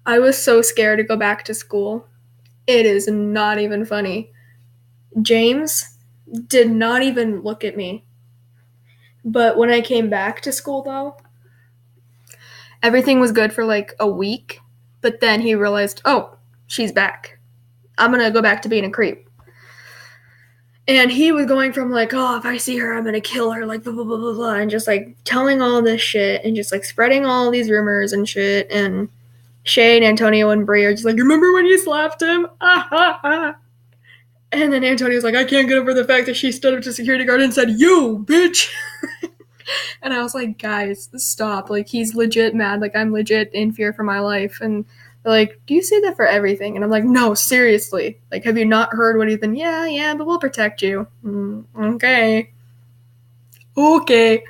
I was so scared to go back to school. It is not even funny. James did not even look at me. But when I came back to school, though, everything was good for like a week. But then he realized, oh, she's back. I'm going to go back to being a creep. And he was going from like, oh, if I see her, I'm going to kill her, like, blah, blah, blah, blah, blah, and just like telling all this shit and just like spreading all these rumors and shit. And Shay and Antonio and Brie are just like, remember when you slapped him? Ah, ah, ah. And then Antonio's like, I can't get over the fact that she stood up to security guard and said, you, bitch. And I was like, guys, stop. Like, he's legit mad. Like, I'm legit in fear for my life. And they're like, do you say that for everything? And I'm like, no, seriously. Like, have you not heard what he's been? Yeah, but we'll protect you. Okay. Okay.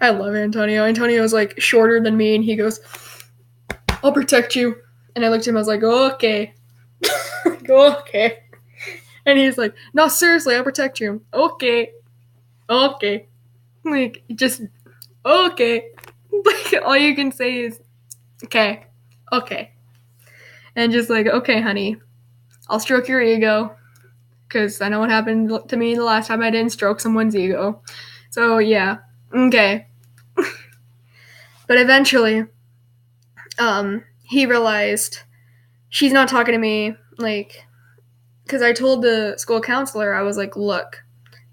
I love Antonio. Antonio's like shorter than me, and he goes, I'll protect you. And I looked at him, I was like, okay. Okay. And he's like, no, seriously, I'll protect you. Okay. Okay. Like, just, okay. Like, all you can say is, okay. Okay. And just like, okay, honey, I'll stroke your ego. Because I know what happened to me the last time I didn't stroke someone's ego. So, yeah. Okay. But eventually, he realized she's not talking to me. Like, because I told the school counselor, I was like, look,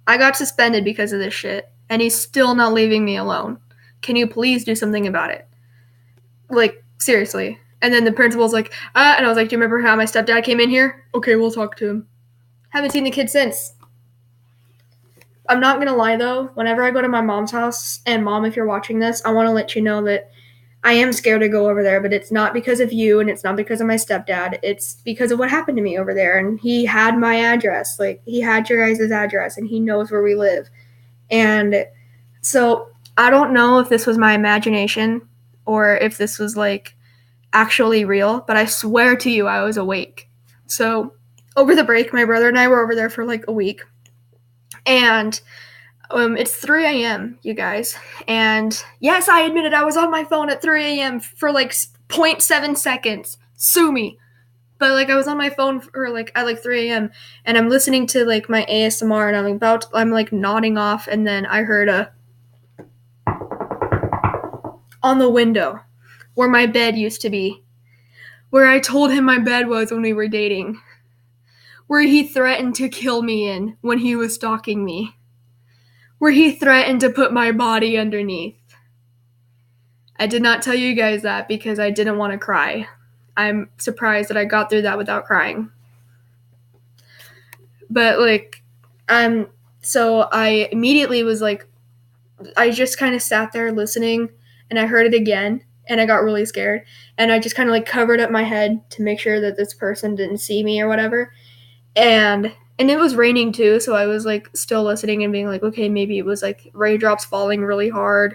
I got suspended because of this shit, and he's still not leaving me alone. Can you please do something about it? Like, seriously. And then the principal's like, and I was like, do you remember how my stepdad came in here? Okay, we'll talk to him. Haven't seen the kid since. I'm not gonna lie though, whenever I go to my mom's house, and mom, if you're watching this, I want to let you know that I am scared to go over there, but it's not because of you and it's not because of my stepdad. It's because of what happened to me over there. And he had my address. Like, he had your guys' address and he knows where we live. And so I don't know if this was my imagination or if this was like actually real, but I swear to you, I was awake. So over the break, my brother and I were over there for like a week. And it's 3 a.m., you guys. And yes, I admitted I was on my phone at 3 a.m. for like 0.7 seconds. Sue me. But like I was on my phone for like at like 3 a.m. and I'm listening to like my ASMR and I'm like nodding off and then I heard a on the window where my bed used to be. Where I told him my bed was when we were dating. Where he threatened to kill me in when he was stalking me. Where he threatened to put my body underneath. I did not tell you guys that because I didn't want to cry. I'm surprised that I got through that without crying. But like, so I immediately was like, I just kind of sat there listening and I heard it again and I got really scared. And I just kind of like covered up my head to make sure that this person didn't see me or whatever. And it was raining too, so I was like still listening and being like, okay, maybe it was like raindrops falling really hard,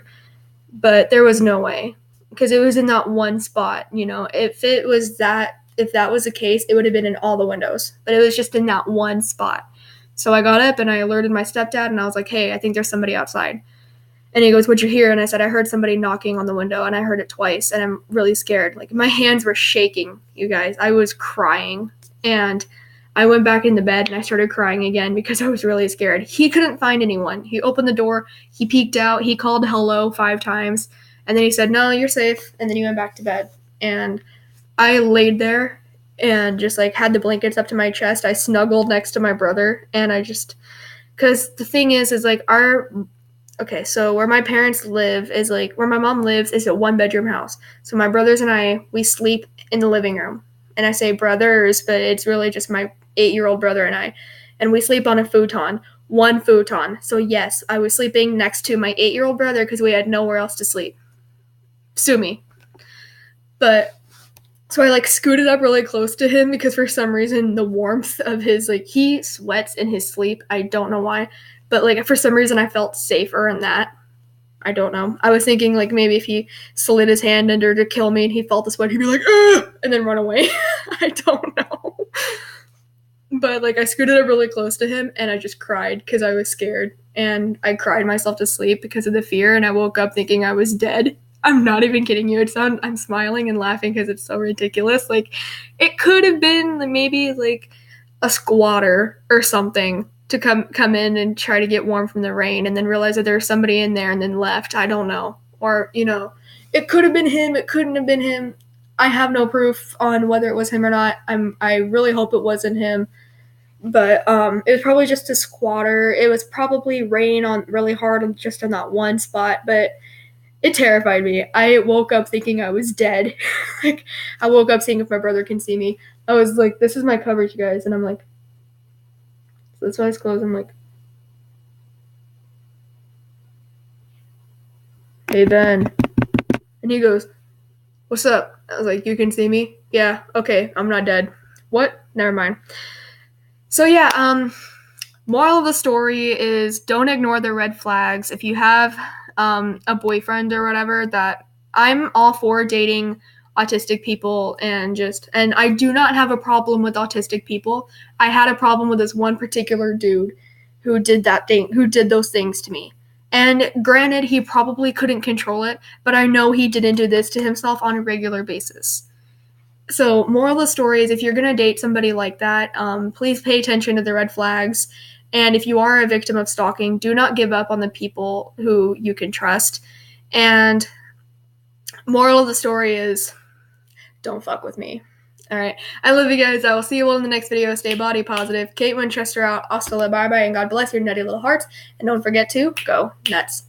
but there was no way because it was in that one spot. You know, if that was the case, it would have been in all the windows, but it was just in that one spot. So I got up and I alerted my stepdad and I was like, hey, I think there's somebody outside. And he goes, what'd you hear? And I said, I heard somebody knocking on the window and I heard it twice and I'm really scared. Like my hands were shaking, you guys. I was crying. And I went back in the bed and I started crying again because I was really scared. He couldn't find anyone. He opened the door, he peeked out, he called hello 5 times, and then he said, no, you're safe. And then he went back to bed. And I laid there and just like had the blankets up to my chest. I snuggled next to my brother and I just, because the thing is like okay, so where my parents live is like, where my mom lives is a 1-bedroom house. So my brothers and I, we sleep in the living room. And I say brothers, but it's really just my 8-year-old brother and I. And we sleep on a futon, one futon. So yes, I was sleeping next to my 8-year-old brother because we had nowhere else to sleep. Sue me. But so I like scooted up really close to him because for some reason the warmth of his, like, he sweats in his sleep. I don't know why. But like for some reason I felt safer in that. I don't know. I was thinking like maybe if he slid his hand under to kill me and he felt the sweat, he'd be like, ugh, and then run away. I don't know. But like I scooted up really close to him and I just cried because I was scared. And I cried myself to sleep because of the fear and I woke up thinking I was dead. I'm not even kidding you. I'm smiling and laughing because it's so ridiculous. Like it could have been like, maybe like a squatter or something to come in and try to get warm from the rain and then realize that there's somebody in there and then left. I don't know. Or, you know, it could have been him, it couldn't have been him. I have no proof on whether it was him or not. I really hope it wasn't him. But it was probably just a squatter. It was probably rain on really hard on just on that one spot, but it terrified me. I woke up thinking I was dead. Like I woke up seeing if my brother can see me. I was like, this is my coverage, you guys, and I'm like, so that's why it's closed. I'm like, hey Ben. And he goes, what's up? I was like, you can see me? Yeah, okay, I'm not dead. What? Never mind. So yeah, moral of the story is don't ignore the red flags. If you have a boyfriend or whatever, that I'm all for dating autistic people and I do not have a problem with autistic people. I had a problem with this one particular dude who did those things to me. And granted, he probably couldn't control it, but I know he didn't do this to himself on a regular basis. So, moral of the story is if you're going to date somebody like that, please pay attention to the red flags. And if you are a victim of stalking, do not give up on the people who you can trust. And moral of the story is don't fuck with me. All right. I love you guys. I will see you all in the next video. Stay body positive. Kate Winchester out. Hasta la bye bye, and God bless your nutty little hearts. And don't forget to go nuts.